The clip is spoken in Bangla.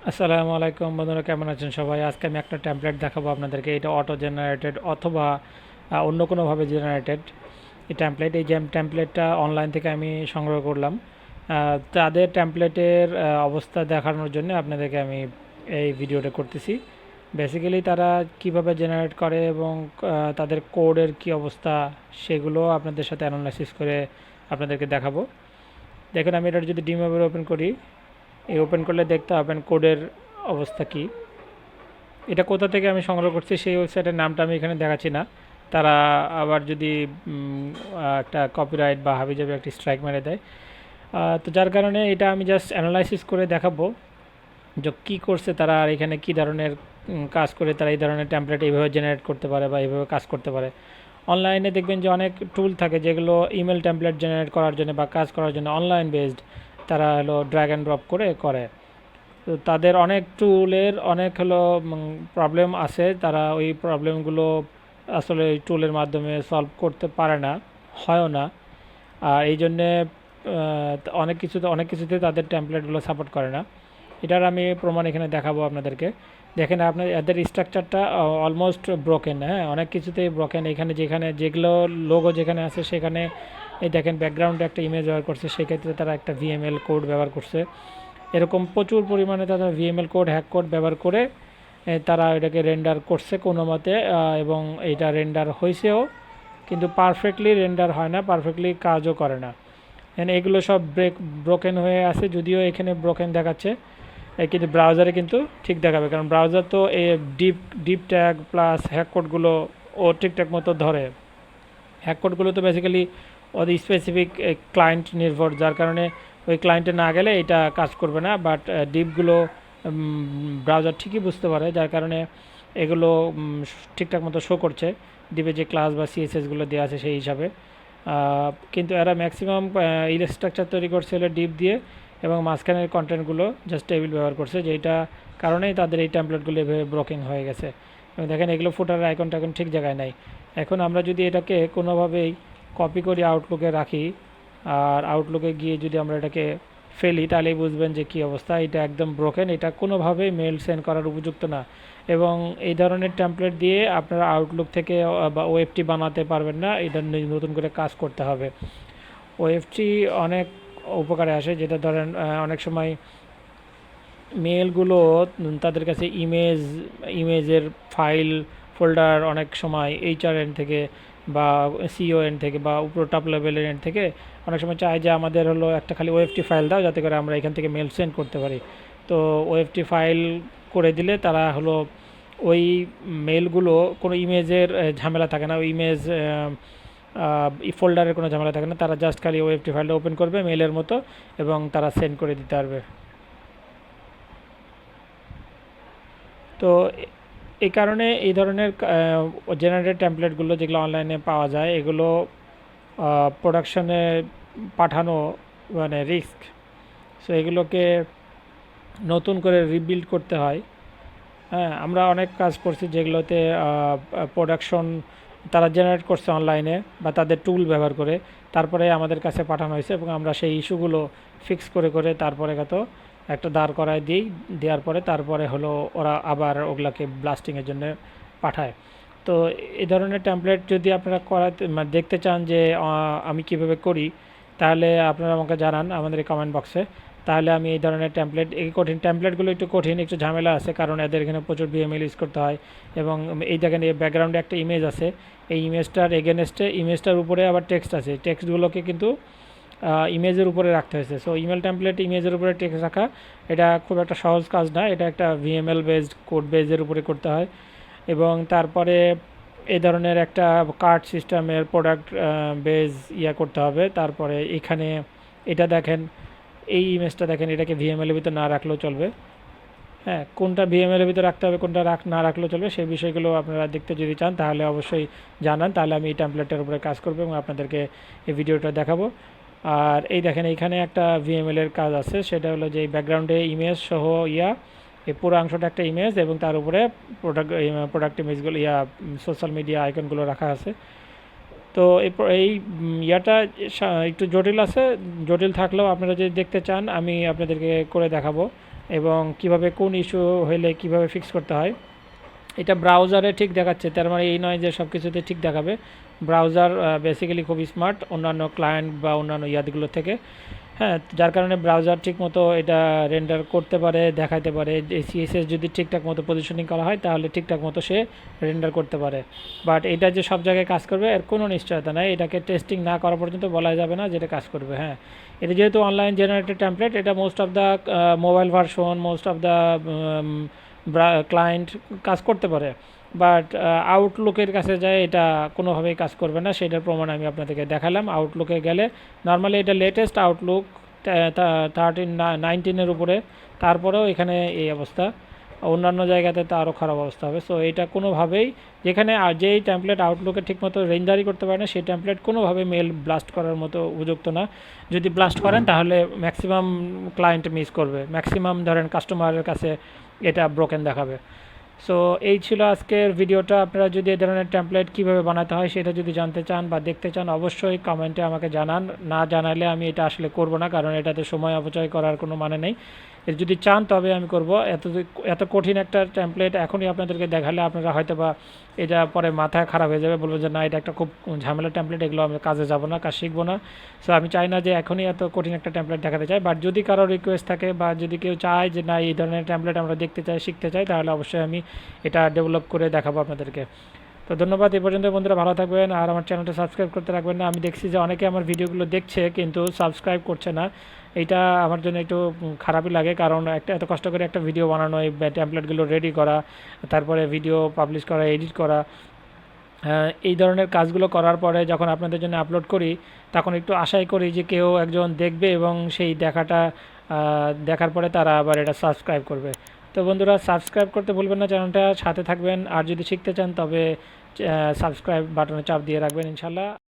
আসসালামু আলাইকুম বন্ধুরা, কেমন আছেন সবাই? আজকে আমি একটা টেমপ্লেট দেখাবো আপনাদেরকে। এটা অটো জেনারেটেড অথবা অন্য কোনোভাবে জেনারেটেড এই টেমপ্লেট। এই টেমপ্লেটটা অনলাইন থেকে আমি সংগ্রহ করলাম। তাদের টেমপ্লেটের অবস্থা দেখানোর জন্য আপনাদেরকে আমি এই ভিডিওটা করতেছি। বেসিক্যালি তারা কিভাবে জেনারেট করে এবং তাদের কোডের কি অবস্থা সেগুলো আপনাদের সাথে অ্যানালাইসিস করে আপনাদেরকে দেখাবো। দেখেন, আমি এটা যদি ডিমোভার ওপেন করি, এই ওপেন করলে দেখতে পাবেন কোডের অবস্থা কি। এটা কোথা থেকে আমি সংগ্রহ করছি সেই ওয়েবসাইটের নামটা আমি এখানে দেখাচ্ছি না। তারা আবার যদি একটা কপিরাইট বা হাবিজাবি একটা স্ট্রাইক মেরে দেয়, তো যার কারণে এটা আমি জাস্ট অ্যানালাইসিস করে দেখাবো যে কী করছে তারা, আর এখানে কী ধরনের কাজ করে তারা এই ধরনের টেমপ্লেট এইভাবে জেনারেট করতে পারে বা এইভাবে কাজ করতে পারে। অনলাইনে দেখবেন যে অনেক টুল থাকে যেগুলো ইমেল টেমপ্লেট জেনারেট করার জন্য বা কাজ করার জন্য অনলাইন বেসড, তারা হলো ড্র্যাগ অ্যান্ড ড্রপ করে। তো তাদের অনেক টুলের অনেক হলো প্রবলেম আছে, তারা ওই প্রবলেমগুলো আসলে ওই টুলের মাধ্যমে সলভ করতে পারে না, হয়ও না। আর এই জন্যে অনেক কিছুতে তাদের টেমপ্লেটগুলো সাপোর্ট করে না। এটার আমি প্রমাণ এখানে দেখাবো আপনাদেরকে। দেখেন, আপনার এদের স্ট্রাকচারটা অলমোস্ট ব্রোকেন। হ্যাঁ, অনেক কিছুতেই ব্রোকেন। এখানে যেগুলো লোগো যেখানে আছে সেখানে এই দেখেন ব্যাকগ্রাউন্ডে একটা ইমেজ ব্যবহার করছে, সেক্ষেত্রে তারা একটা ভিএমএল কোড ব্যবহার করছে। এরকম প্রচুর পরিমাণে তারা ভিএমএল কোড, হ্যাক কোড ব্যবহার করে তারা এটাকে রেন্ডার করছে কোনো মতে, এবং এইটা রেন্ডার হয়েছেও, কিন্তু পারফেক্টলি রেন্ডার হয় না, পারফেক্টলি কাজও করে না। এগুলো সব ব্রোকেন হয়ে আছে, যদিও এখানে ব্রোকেন দেখাচ্ছে, কিন্তু ব্রাউজারে কিন্তু ঠিক দেখাবে, কারণ ব্রাউজার তো এই deep deep tag plus hack কোডগুলো ও ঠিকঠাক মতো ধরে। হ্যাক কোডগুলো তো বেসিক্যালি ওদের স্পেসিফিক ক্লায়েন্ট নির্ভর, যার কারণে ওই ক্লায়েন্টে না গেলে এটা কাজ করবে না। বাট ডিপগুলো ব্রাউজার ঠিকই বুঝতে পারে, যার কারণে এগুলো ঠিকঠাক মতো শো করছে ডিপে যে ক্লাস বা সিএসএসগুলো দেওয়া আছে সেই হিসাবে। কিন্তু এরা ম্যাক্সিমাম স্ট্রাকচার তৈরি করছে হলো ডিপ দিয়ে, এবং মাঝখানের কন্টেন্টগুলো জাস্ট টেবিল ব্যবহার করছে, যেটা কারণেই তাদের এই ট্যাম্পলেটগুলো এভাবে ব্রোকিং হয়ে গেছে। এবং দেখেন, এগুলো ফুটার আইকনটা এখন ঠিক জায়গায় নাই। এখন আমরা যদি এটাকে কোনোভাবেই কপি করি, আউটলুকে রাখি, আর আউটলুকে গিয়ে যদি আমরা এটাকে ফেলি, তাহলেই বুঝবেন যে কী অবস্থা। এটা একদম ব্রোকেন, এটা কোনোভাবেই মেল সেন্ড করার উপযুক্ত না। এবং এই ধরনের টেমপ্লেট দিয়ে আপনারা আউটলুক থেকে বা ওএফটি বানাতে পারবেন না, এটা নতুন করে কাজ করতে হবে। ওএফটি অনেক উপকারে আসে, যেটা ধরেন অনেক সময় মেলগুলো তাদের কাছে ইমেজের ফাইল ফোল্ডার অনেক সময় এইচআর এন্ড থেকে বা সিও এন্ড থেকে বা উপর টপ লেভেলের এন্ড থেকে অনেক সময় চায় যে আমাদের হলো একটা খালি ওএফটি ফাইল দাও, যাতে করে আমরা এখান থেকে মেল সেন্ড করতে পারি। তো ওএফটি ফাইল করে দিলে তারা হলো ওই মেলগুলো কোনো ইমেজের ঝামেলা থাকে না, ওই ইমেজ ফোল্ডারের কোনো ঝামেলা থাকে না, তারা জাস্ট খালি ওএফটি ফাইলটা ওপেন করবে মেলের মতো, এবং তারা সেন্ড করে দিতে পারবে। তো এই কারণে এই ধরনের জেনারেটেড টেমপ্লেটগুলো যেগুলো অনলাইনে পাওয়া যায়, এগুলো প্রোডাকশনে পাঠানো মানে রিস্ক। সো এগুলোকে নতুন করে রিবিল্ড করতে হয়। হ্যাঁ, আমরা অনেক কাজ করছি যেগুলোতে প্রোডাকশন তারা জেনারেট করছে অনলাইনে বা তাদের টুল ব্যবহার করে, তারপরে আমাদের কাছে পাঠানো হয়েছে, এবং আমরা সেই ইস্যুগুলো ফিক্স করে তারপরে একটা দাঁড় করায় দিই। দেওয়ার পরে তারপরে হলো ওরা আবার ওগুলাকে ব্লাস্টিংয়ের জন্য পাঠায়। তো এই ধরনের টেমপ্লেট যদি আপনারা করাতে মানে দেখতে চান যে আমি কিভাবে করি, তাহলে আপনারা আমাকে জানান আমাদের এই কমেন্ট বক্সে। তাহলে আমি এই ধরনের টেমপ্লেট, এই কঠিন টেমপ্লেটগুলো একটু কঠিন, একটু ঝামেলা আছে, কারণ এদের এখানে প্রচুর ভিএমএল ইউজ করতে হয়। এবং এই দেখেন, এই ব্যাকগ্রাউন্ডে একটা ইমেজ আছে, এই ইমেজটার এগেনস্টে ইমেজটার উপরে আবার টেক্সট আছে, টেক্সটগুলোকে কিন্তু ইমেজের উপরে রাখতে হয়েছে। সো ইমেল টেমপ্লেট ইমেজের উপরে টেক্সট রাখা, এটা খুব একটা সহজ কাজ না, এটা একটা ভিএমএল বেসড কোড বেজের উপরে করতে হয়। এবং তারপরে এই ধরনের একটা কার্ড সিস্টেমের প্রোডাক্ট বেজ করতে হবে। তারপরে এখানে এটা দেখেন, এই ইমেজটা দেখেন, এটাকে ভিএমএল এর ভিতর না রাখলেও চলবে। হ্যাঁ, কোনটা ভিএমএল এর ভিতর রাখতে হবে, কোনটা না রাখলেও চলবে, সেই বিষয়গুলো আপনারা দেখতে যদি চান তাহলে অবশ্যই জানান, তাহলে আমি এই টেমপ্লেটের উপরে কাজ করবো এবং আপনাদেরকে এই ভিডিওটা দেখাবো। আর এই দেখেন, এইখানে একটা ভিএমএল এর কাজ আছে, সেটা হলো যে এই ব্যাকগ্রাউন্ডে ইমেজ সহ এই পুরো অংশটা একটা ইমেজ, এবং তার উপরে প্রোডাক্ট ইমেজগুলো সোশ্যাল মিডিয়া আইকনগুলো রাখা আছে। তো এই ইয়াটা একটু জটিল আছে, জটিল থাকলেও আপনারা যদি দেখতে চান আমি আপনাদেরকে করে দেখাবো। এবং কিভাবে কোন ইস্যু হলে কিভাবে ফিক্স করতে হয়। এটা ব্রাউজারে ঠিক দেখাচ্ছে, তার মানে এই নয় যে সব কিছুতে ঠিক দেখাবে। ব্রাউজার বেসিক্যালি খুব স্মার্ট অন্যান্য ক্লায়েন্ট বা অন্যান্য ইয়াদগুলো থেকে। হ্যাঁ, যার কারণে ব্রাউজার ঠিকমতো এটা রেন্ডার করতে পারে, দেখাতে পারে। সিএসএস যদি ঠিকঠাক মতো পজিশনিং করা হয় তাহলে ঠিকঠাক মতো সে রেন্ডার করতে পারে। বাট এটা যে সব জায়গায় কাজ করবে এর কোনো নিশ্চয়তা নাই, এটাকে টেস্টিং না করা পর্যন্ত বলা যাবে না যেটা কাজ করবে। হ্যাঁ, এটা যেহেতু অনলাইন জেনারেটেড টেমপ্লেট, এটা most of the mobile version, most of the client কাজ করতে পারে। বাট আউটলুকের কাছে যায় এটা কোনোভাবেই কাজ করবে না, সেটার প্রমাণ আমি আপনাদেরকে দেখালাম। আউটলুকে গেলে নর্মালি এটা লেটেস্ট আউটলুক 19 উপরে, তারপরেও এখানে এই অবস্থা। অন্যান্য জায়গাতে তো আরও খারাপ অবস্থা হবে। সো এটা কোনোভাবেই, যেখানে যেই ট্যাম্পলেট আউটলুকে ঠিকমতো রেঞ্জারই করতে পারে না, সেই ট্যাম্পলেট কোনোভাবে মেল ব্লাস্ট করার মতো উপযুক্ত না। যদি ব্লাস্ট করেন তাহলে ম্যাক্সিমাম ক্লায়েন্ট মিস করবে, ম্যাক্সিমাম ধরেন কাস্টমারের কাছে এটা ব্রোকেন দেখাবে। সো এই ছিল আজকের ভিডিওটা। আপনারা যদি এই ধরনের টেমপ্লেট কীভাবে বানাতে হয় সেটা যদি জানতে চান বা দেখতে চান, অবশ্যই কমেন্টে আমাকে জানান। না জানালে আমি এটা আসলে করব না, কারণ এটাতে সময় অপচয় করার কোনো মানে নেই। এর যদি চান তবে আমি করব। এত কঠিন একটা টেমপ্লেট এখনই আপনাদেরকে দেখালে আপনারা হয়তো বা এটা পরে মাথায় খারাপ হয়ে যাবে, বলবো যে না এটা একটা খুব ঝামেলা টেমপ্লেট, এগুলো আমি কাজে যাব না, কাজ শিখবো না। সো আমি চাই না যে এখনই এত কঠিন একটা টেমপ্লেট দেখাতে চাই। বাট যদি কারো রিকোয়েস্ট থাকে বা যদি কেউ চায় যে না এই ধরনের টেমপ্লেট আমরা দেখতে চাই, শিখতে চাই, তাহলে অবশ্যই আমি এটা ডেভেলপ করে দেখাবো আপনাদেরকে। তো ধন্যবাদ। এই পর্যন্ত বন্ধুরা ভালো থাকবেন, আর আমার চ্যানেলটা সাবস্ক্রাইব করতে রাখবেন না। আমি দেখছি যে অনেকে আমার ভিডিওগুলো দেখছে কিন্তু সাবস্ক্রাইব করছে না। এইটা আমার জন্য একটু খারাপই লাগে, কারণ এত কষ্ট করে একটা ভিডিও বানানো, এই টেমপ্লেটগুলো রেডি করা, তারপরে ভিডিও পাবলিশ করা, এডিট করা, এই ধরনের কাজগুলো করার পরে যখন আপনাদের জন্য আপলোড করি তখন একটু আশাই করি যে কেউ একজন দেখবে এবং সেই দেখার পরে তারা আবার এটা সাবস্ক্রাইব করবে। তো বন্ধুরা, সাবস্ক্রাইব করতে ভুলবেন না, চ্যানেলটা সাথে থাকবেন। আর যদি শিখতে চান তবে সাবস্ক্রাইব বাটনে চাপ দিয়ে রাখবেন ইনশাল্লাহ।